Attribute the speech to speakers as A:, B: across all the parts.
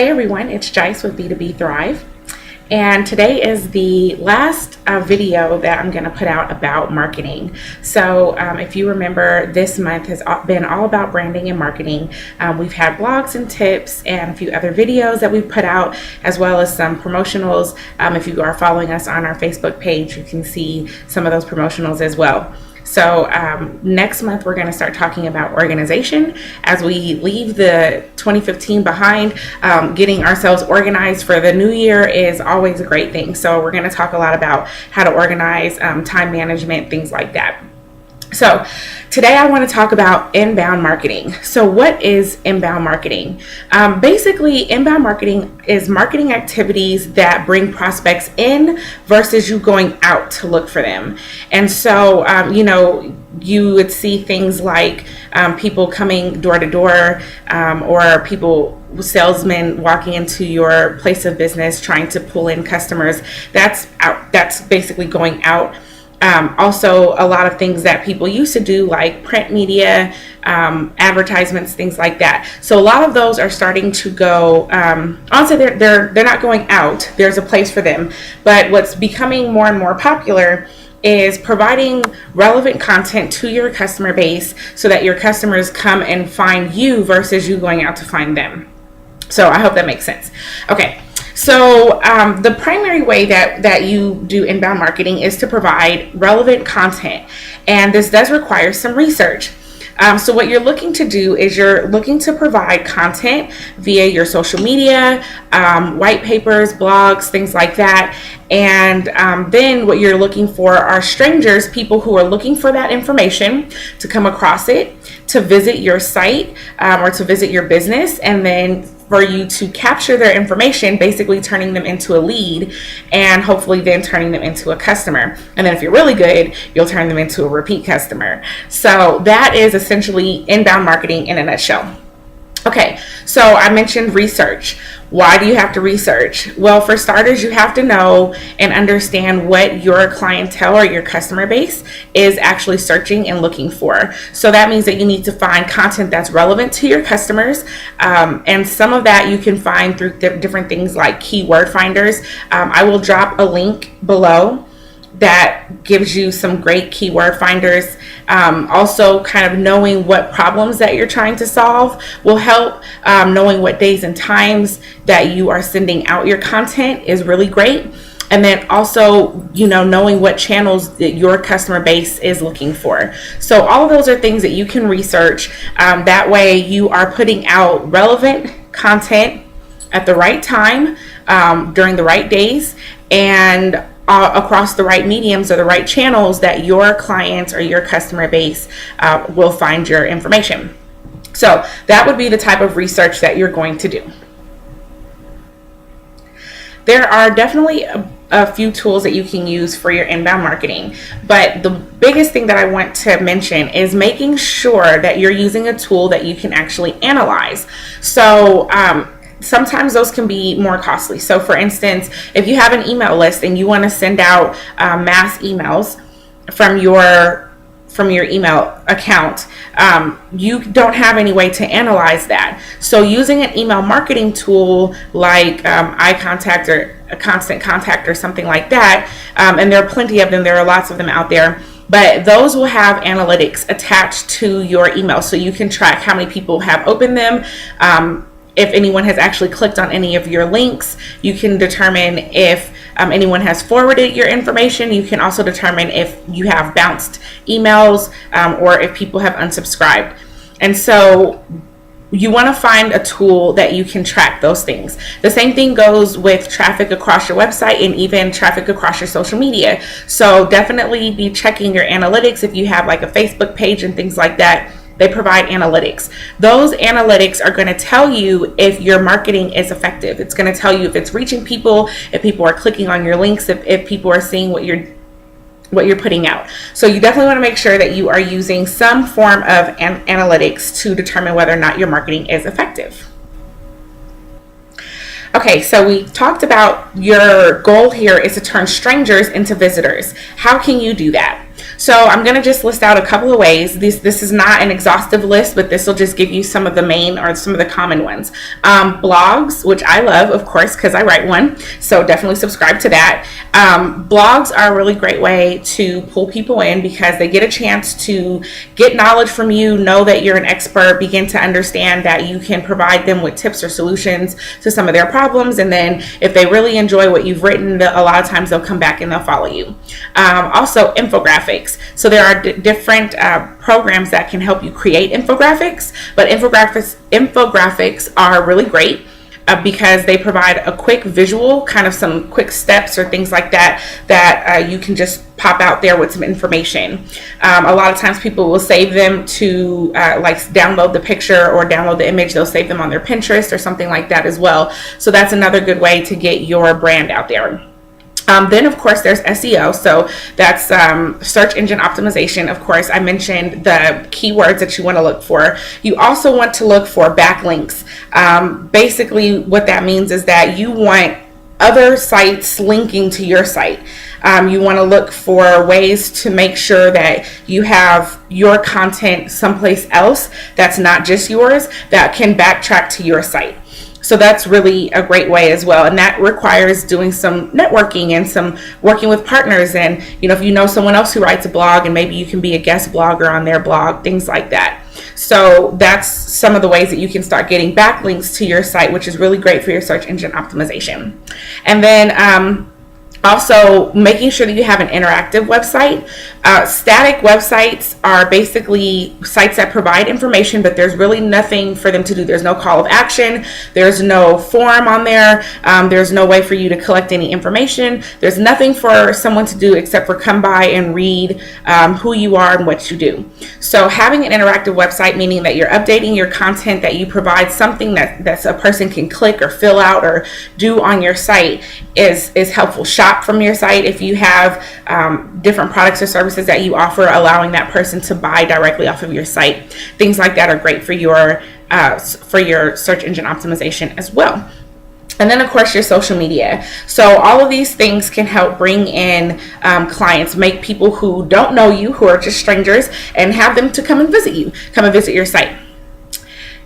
A: Hey everyone, it's Jice with B2B Thrive, and today is the last video that I'm going to put out about marketing. So if you remember, this month has been all about branding and marketing. We've had blogs and tips and a few other videos that we've put out, as well as some promotionals. If you are following us on our Facebook page, you can see some of those promotionals as well. So next month, we're going to start talking about organization as we leave the 2015 behind. Getting ourselves organized for the new year is always a great thing. So we're going to talk a lot about how to organize, time management, things like that. So today I want to talk about inbound marketing. So what is inbound marketing? Basically, inbound marketing is marketing activities that bring prospects in versus you going out to look for them. And so, you would see things like people coming door to door, or salesmen walking into your place of business trying to pull in customers. That's basically going out. Also, a lot of things that people used to do, like print media, advertisements, things like that. So a lot of those are starting to go. Honestly, they're not going out. There's a place for them. But what's becoming more and more popular is providing relevant content to your customer base so that your customers come and find you versus you going out to find them. So I hope that makes sense. Okay. So the primary way that you do inbound marketing is to provide relevant content, and this does require some research. So what you're looking to do is you're looking to provide content via your social media, white papers, blogs, things like that. And then what you're looking for are strangers, people who are looking for that information, to come across it, to visit your site or to visit your business, and then for you to capture their information, basically turning them into a lead, and hopefully then turning them into a customer. And then if you're really good, you'll turn them into a repeat customer. So that is essentially inbound marketing in a nutshell. Okay, so I mentioned research. Why do you have to research? Well, for starters, you have to know and understand what your clientele or your customer base is actually searching and looking for. So that means that you need to find content that's relevant to your customers. And some of that you can find through different things like keyword finders. I will drop a link below that gives you some great keyword finders. Also, kind of knowing what problems that you're trying to solve will help. Knowing what days and times that you are sending out your content is really great. And then also, knowing what channels that your customer base is looking for. So all of those are things that you can research. That way you are putting out relevant content at the right time, during the right days, and across the right mediums or the right channels that your clients or your customer base will find your information. So that would be the type of research that you're going to do. There are definitely a few tools that you can use for your inbound marketing, but the biggest thing that I want to mention is making sure that you're using a tool that you can actually analyze. So sometimes those can be more costly. So for instance, if you have an email list and you want to send out mass emails from your email account, you don't have any way to analyze that. So using an email marketing tool like iContact or a Constant Contact or something like that, and there are plenty of them, there are lots of them out there, but those will have analytics attached to your email, so you can track how many people have opened them. If anyone has actually clicked on any of your links, you can determine if anyone has forwarded your information. You can also determine if you have bounced emails or if people have unsubscribed. And so you want to find a tool that you can track those things. The same thing goes with traffic across your website and even traffic across your social media. So definitely be checking your analytics if you have like a Facebook page and things like that. They provide analytics. Those analytics are going to tell you if your marketing is effective. It's going to tell you if it's reaching people, if people are clicking on your links, if people are seeing what you're putting out. So you definitely want to make sure that you are using some form of analytics to determine whether or not your marketing is effective. Okay, so we talked about your goal here is to turn strangers into visitors. How can you do that? So I'm going to just list out a couple of ways. This is not an exhaustive list, but this will just give you some of the main or some of the common ones. Blogs, which I love, of course, because I write one. So definitely subscribe to that. Blogs are a really great way to pull people in because they get a chance to get knowledge from you, know that you're an expert, begin to understand that you can provide them with tips or solutions to some of their problems. And then if they really enjoy what you've written, a lot of times they'll come back and they'll follow you. Also, infographics. So there are different programs that can help you create infographics, but infographics are really great because they provide a quick visual, kind of some quick steps or things like that you can just pop out there with some information. A lot of times people will save them to like download the picture or download the image. They'll save them on their Pinterest or something like that as well. So that's another good way to get your brand out there. Then, of course, there's SEO. So that's search engine optimization. Of course, I mentioned the keywords that you want to look for. You also want to look for backlinks. Basically, what that means is that you want other sites linking to your site. You want to look for ways to make sure that you have your content someplace else that's not just yours that can backtrack to your site. So that's really a great way as well. And that requires doing some networking and some working with partners. And, if you know someone else who writes a blog and maybe you can be a guest blogger on their blog, things like that. So that's some of the ways that you can start getting backlinks to your site, which is really great for your search engine optimization. And then, also, making sure that you have an interactive website. Static websites are basically sites that provide information, but there's really nothing for them to do. There's no call of action. There's no form on there. There's no way for you to collect any information. There's nothing for someone to do except for come by and read who you are and what you do. So having an interactive website, meaning that you're updating your content, that you provide something that a person can click or fill out or do on your site is helpful. Shop from your site if you have different products or services that you offer, allowing that person to buy directly off of your site. Things like that are great for your search engine optimization as well. And then, of course, your social media. So all of these things can help bring in clients, make people who don't know you, who are just strangers, and have them to come and visit you, come and visit your site.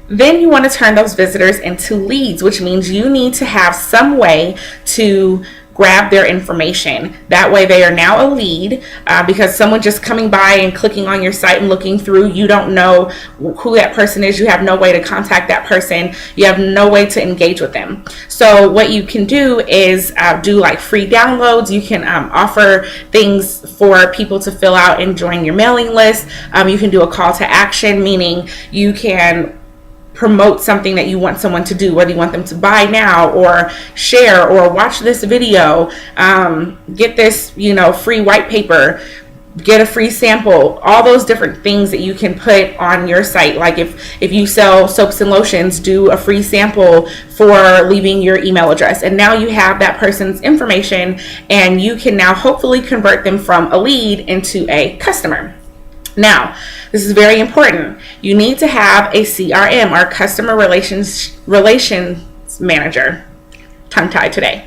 A: Then you want to turn those visitors into leads, which means you need to have some way to grab their information. That way they are now a lead because someone just coming by and clicking on your site and looking through, you don't know who that person is. You have no way to contact that person. You have no way to engage with them. So what you can do is do like free downloads. You can offer things for people to fill out and join your mailing list. You can do a call to action, meaning you can promote something that you want someone to do, whether you want them to buy now or share or watch this video, get this, free white paper, get a free sample, all those different things that you can put on your site. Like if you sell soaps and lotions, do a free sample for leaving your email address. And now you have that person's information and you can now hopefully convert them from a lead into a customer. Now, this is very important. You need to have a CRM, or customer relations manager. Tongue-tied today.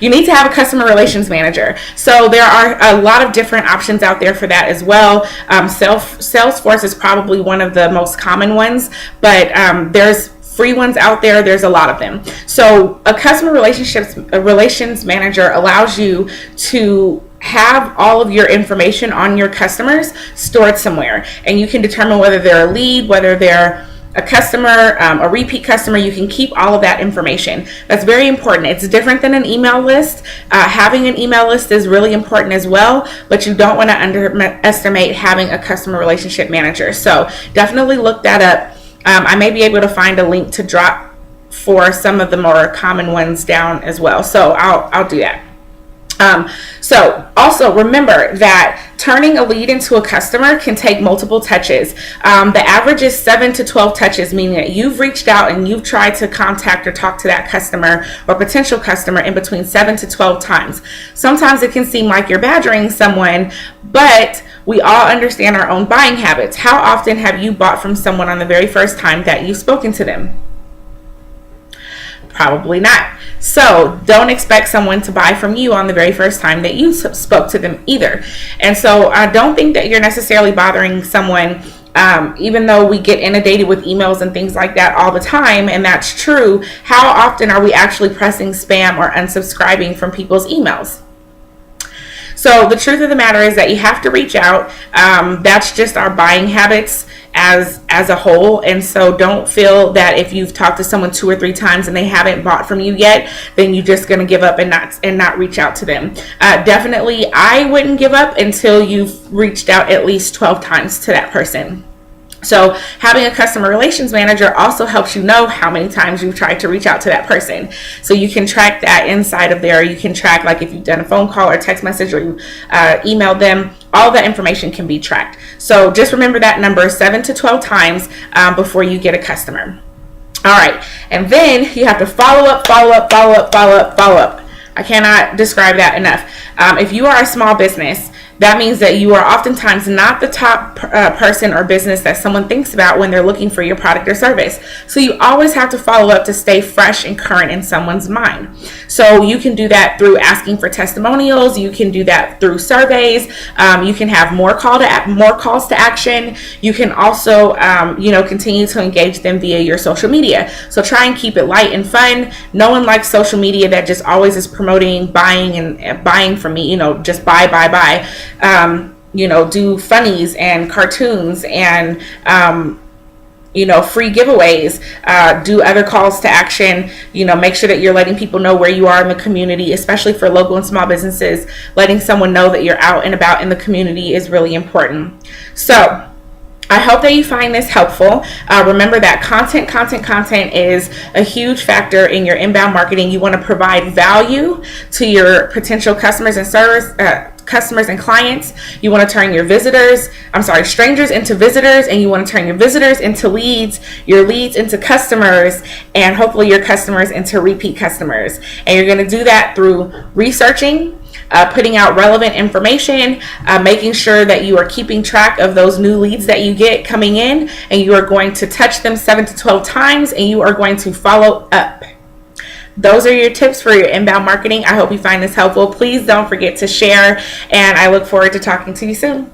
A: You need to have a customer relations manager. So there are a lot of different options out there for that as well. Salesforce is probably one of the most common ones, but there's free ones out there. There's a lot of them. So a customer relations manager allows you to have all of your information on your customers stored somewhere, and you can determine whether they're a lead, whether they're a customer, a repeat customer. You can keep all of that information. That's very important. It's different than an email list. Having an email list is really important as well, but you don't want to underestimate having a customer relationship manager. So definitely look that up. I may be able to find a link to drop for some of the more common ones down as well. So I'll do that. So also remember that turning a lead into a customer can take multiple touches. The average is 7 to 12 touches, meaning that you've reached out and you've tried to contact or talk to that customer or potential customer in between 7 to 12 times. Sometimes it can seem like you're badgering someone, but we all understand our own buying habits. How often have you bought from someone on the very first time that you've spoken to them? Probably not. So don't expect someone to buy from you on the very first time that you spoke to them either. And so I don't think that you're necessarily bothering someone, even though we get inundated with emails and things like that all the time, and that's true. How often are we actually pressing spam or unsubscribing from people's emails? So the truth of the matter is that you have to reach out. That's just our buying habits as a whole. And so don't feel that if you've talked to someone 2 or 3 times and they haven't bought from you yet, then you're just going to give up and not reach out to them. Definitely, I wouldn't give up until you've reached out at least 12 times to that person. So having a customer relations manager also helps you know how many times you've tried to reach out to that person. So you can track that inside of there. You can track, like, if you've done a phone call or text message, or you emailed them. All that information can be tracked. So just remember that number, 7 to 12 times before you get a customer. All right. And then you have to follow up. I cannot describe that enough. If you are a small business, that means that you are oftentimes not the top person or business that someone thinks about when they're looking for your product or service. So you always have to follow up to stay fresh and current in someone's mind. So you can do that through asking for testimonials. You can do that through surveys. You can have more calls to action. You can also, continue to engage them via your social media. So try and keep it light and fun. No one likes social media that just always is promoting buying and buying from me. Just buy. Do funnies and cartoons and, free giveaways, do other calls to action, make sure that you're letting people know where you are in the community, especially for local and small businesses. Letting someone know that you're out and about in the community is really important. So I hope that you find this helpful. Remember that content is a huge factor in your inbound marketing. You want to provide value to your potential customers and clients. You want to turn strangers into visitors, and you want to turn your visitors into leads, your leads into customers, and hopefully your customers into repeat customers. And you're going to do that through researching, putting out relevant information, making sure that you are keeping track of those new leads that you get coming in, and you are going to touch them 7 to 12 times, and you are going to follow up. Those are your tips for your inbound marketing. I hope you find this helpful. Please don't forget to share, and I look forward to talking to you soon.